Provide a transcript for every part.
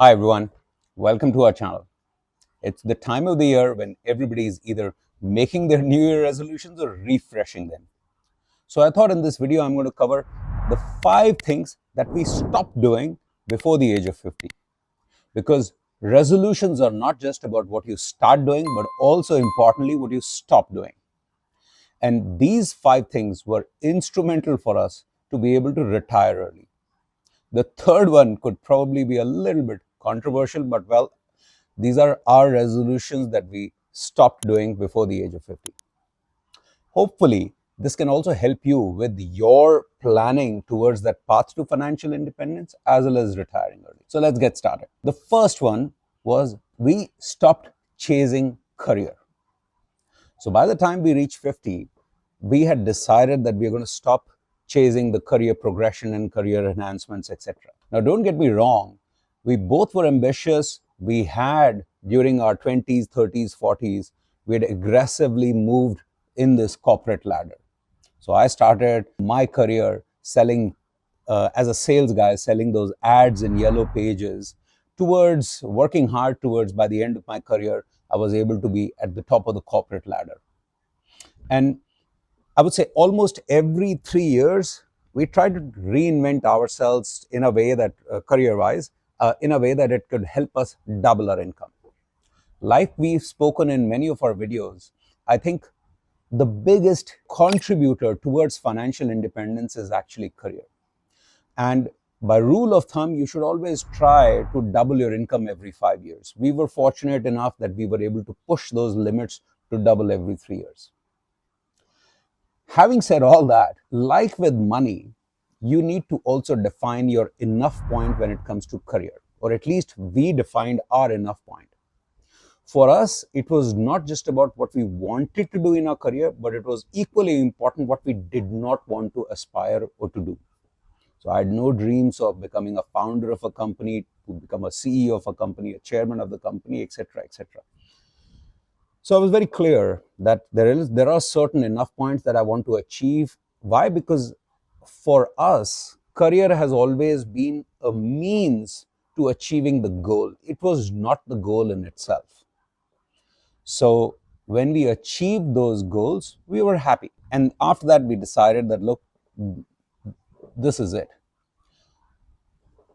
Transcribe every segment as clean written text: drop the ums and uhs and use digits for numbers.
Hi everyone, welcome to our channel. It's the time of the year when everybody is either making their New Year resolutions or refreshing them. So I thought in this video I'm going to cover the 5 things that we stopped doing before the age of 50. Because resolutions are not just about what you start doing, but also importantly what you stop doing. And these 5 things were instrumental for us to be able to retire early. The third one could probably be a little bit controversial, but well, these are our resolutions that we stopped doing before the age of 50. Hopefully, this can also help you with your planning towards that path to financial independence as well as retiring early. So let's get started. The first one was we stopped chasing career. So by the time we reached 50, we had decided that we are going to stop chasing the career progression and career enhancements, etc. Now, don't get me wrong, we both were ambitious. We had, during our 20s, 30s, 40s, we had aggressively moved in this corporate ladder. So I started my career selling, as a sales guy, selling those ads in yellow pages, towards working hard towards, by the end of my career, I was able to be at the top of the corporate ladder. And I would say almost every 3 years, we try to reinvent ourselves in a way that, career-wise, in a way that it could help us double our income. Like we've spoken in many of our videos, I think the biggest contributor towards financial independence is actually career. And by rule of thumb, you should always try to double your income every 5 years. We were fortunate enough that we were able to push those limits to double every 3 years. Having said all that, like with money, you need to also define your enough point when it comes to career, or at least we defined our enough point. For us, it was not just about what we wanted to do in our career, but it was equally important what we did not want to aspire or to do. So I had no dreams of becoming a founder of a company, to become a CEO of a company, a chairman of the company, etc., etc. So I was very clear that there are certain enough points that I want to achieve. Why? Because for us, career has always been a means to achieving the goal. It was not the goal in itself. So when we achieved those goals, we were happy. And after that, we decided that, look, this is it.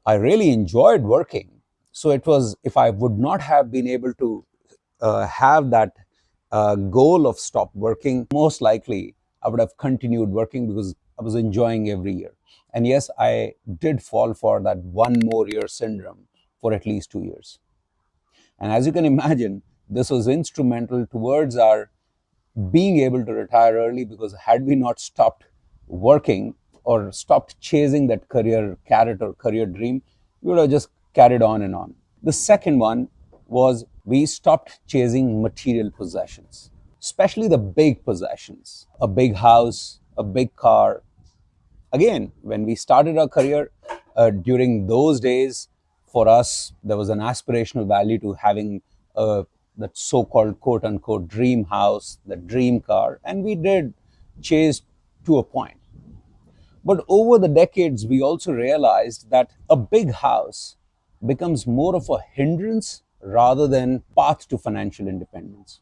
I really enjoyed working. So it was, if I would not have been able to have that goal of stop working, most likely I would have continued working because I was enjoying every year. And yes, I did fall for that one more year syndrome for at least 2 years. And as you can imagine, this was instrumental towards our being able to retire early, because had we not stopped working or stopped chasing that career carrot or career dream, we would have just carried on and on. The second one was we stopped chasing material possessions, especially the big possessions, a big house, a big car. Again, when we started our career, during those days, for us, there was an aspirational value to having that so-called quote unquote dream house, the dream car, and we did chase to a point. But over the decades, we also realized that a big house becomes more of a hindrance rather than path to financial independence.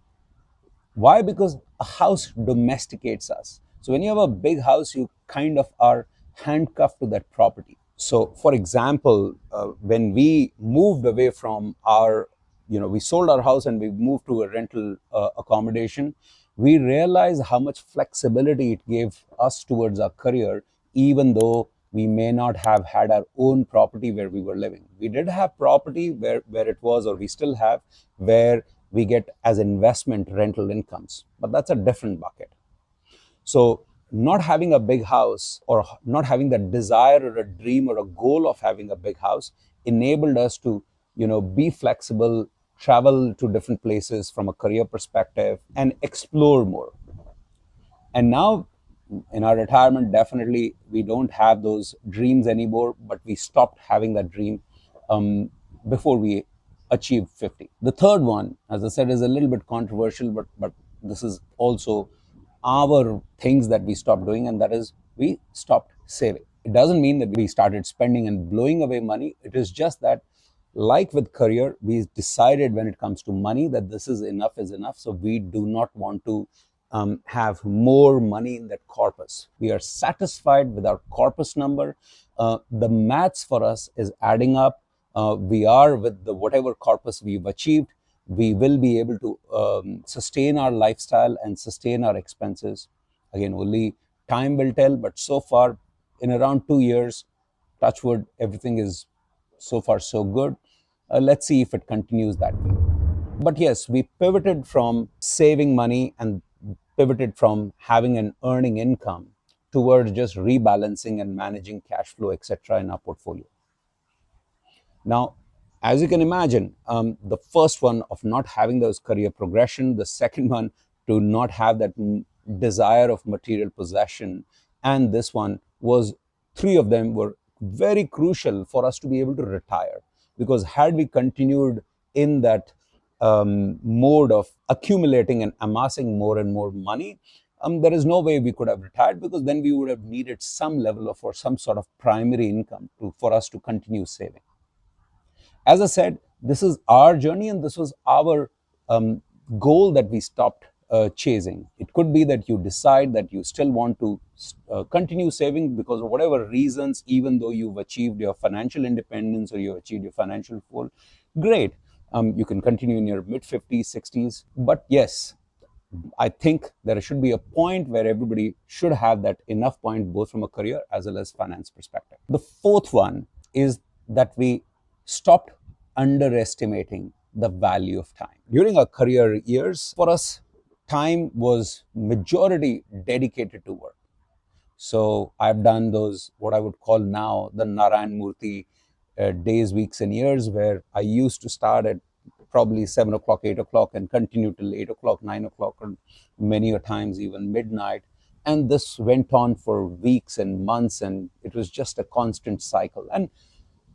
Why? Because a house domesticates us. So when you have a big house, you kind of are handcuffed to that property. So for example, when we moved away from our, we sold our house and we moved to a rental accommodation, we realized how much flexibility it gave us towards our career, even though we may not have had our own property where we were living. We did have property where it was, or we still have, where we get as investment rental incomes, but that's a different bucket. So not having a big house, or not having that desire or a dream or a goal of having a big house, enabled us to, be flexible, travel to different places from a career perspective, and explore more. And now in our retirement, definitely we don't have those dreams anymore, but we stopped having that dream before we achieved 50. The third one, as I said, is a little bit controversial, but this is also our things that we stopped doing, and that is we stopped saving. It doesn't mean that we started spending and blowing away money. It is just that Like with career, we decided when it comes to money that this is enough is enough. So we do not want to have more money in that corpus. We are satisfied with our corpus number. The maths for us is adding up. We are with the whatever corpus we've achieved. We will be able to sustain our lifestyle and sustain our expenses. Again, only time will tell, but so far, in around 2 years, touch wood, everything is so far so good. Let's see if it continues that way. But yes, we pivoted from saving money and pivoted from having an earning income towards just rebalancing and managing cash flow, etc., in our portfolio. Now, as you can imagine, the first one of not having those career progression, the second one to not have that desire of material possession, and this one was, three of them were very crucial for us to be able to retire. Because had we continued in that mode of accumulating and amassing more and more money, there is no way we could have retired, because then we would have needed some level of or some sort of primary income for us to continue saving. As I said, this is our journey and this was our goal that we stopped chasing. It could be that you decide that you still want to continue saving because of whatever reasons, even though you've achieved your financial independence or you've achieved your financial goal. Great. You can continue in your mid 50s, 60s. But yes, I think there should be a point where everybody should have that enough point, both from a career as well as finance perspective. The fourth one is that we stopped underestimating the value of time. During our career years, for us, time was majority dedicated to work. So I've done those, what I would call now the Narayan Murthy days, weeks, and years, where I used to start at probably 7 o'clock, 8 o'clock, and continue till 8 o'clock, 9 o'clock, or many a times even midnight. And this went on for weeks and months, and it was just a constant cycle. And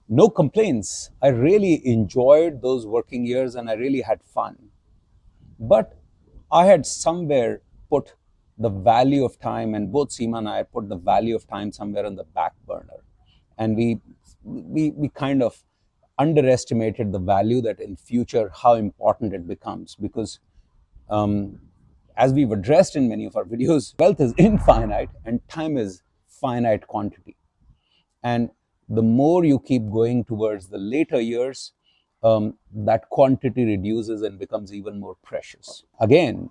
no complaints. I really enjoyed those working years and I really had fun. But I had somewhere put the value of time, and both Seema and I put the value of time somewhere on the back burner. And we kind of underestimated the value that in future how important it becomes, because as we've addressed in many of our videos, wealth is infinite and time is finite quantity. And the more you keep going towards the later years, that quantity reduces and becomes even more precious. Again,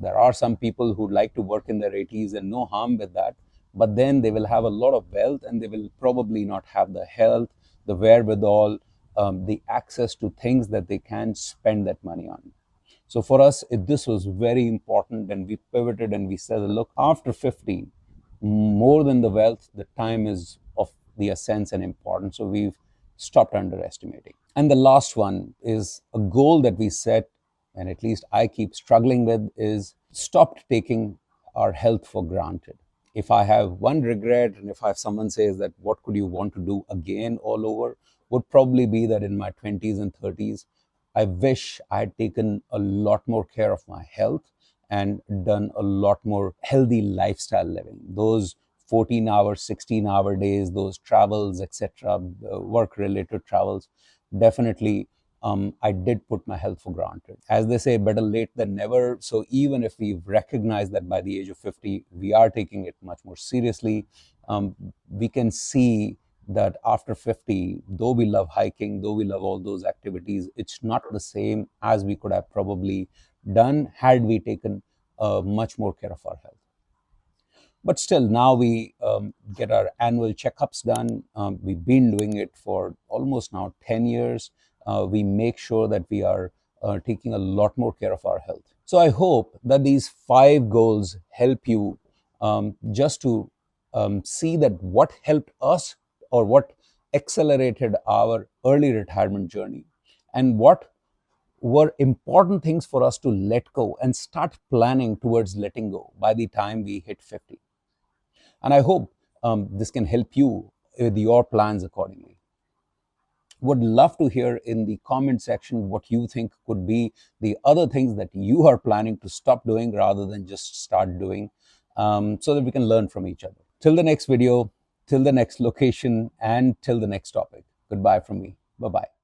there are some people who like to work in their 80s, and no harm with that, but then they will have a lot of wealth and they will probably not have the health, the wherewithal, the access to things that they can spend that money on. So for us, this was very important, and we pivoted and we said, look, after 50, more than the wealth, the time is of the essence and importance. So we've stopped underestimating. And the last one is a goal that we set, and at least I keep struggling with, is stopped taking our health for granted. If I have one regret, and if I have someone says that what could you want to do again all over, would probably be that in my 20s and 30s, I wish I had taken a lot more care of my health and done a lot more healthy lifestyle living. Those 14-hour, 16-hour days, those travels, etc., work-related travels, definitely I did put my health for granted. As they say, better late than never. So even if we've recognized that by the age of 50, we are taking it much more seriously, we can see that after 50, though we love hiking, though we love all those activities, it's not the same as we could have probably done had we taken much more care of our health. But still, now we get our annual checkups done. We've been doing it for almost now 10 years. We make sure that we are taking a lot more care of our health. So I hope that these 5 goals help you just to see that what helped us or what accelerated our early retirement journey, and what were important things for us to let go and start planning towards letting go by the time we hit 50. And I hope this can help you with your plans accordingly. Would love to hear in the comment section what you think could be the other things that you are planning to stop doing rather than just start doing, so that we can learn from each other. Till the next video, till the next location, and till the next topic. Goodbye from me. Bye-bye.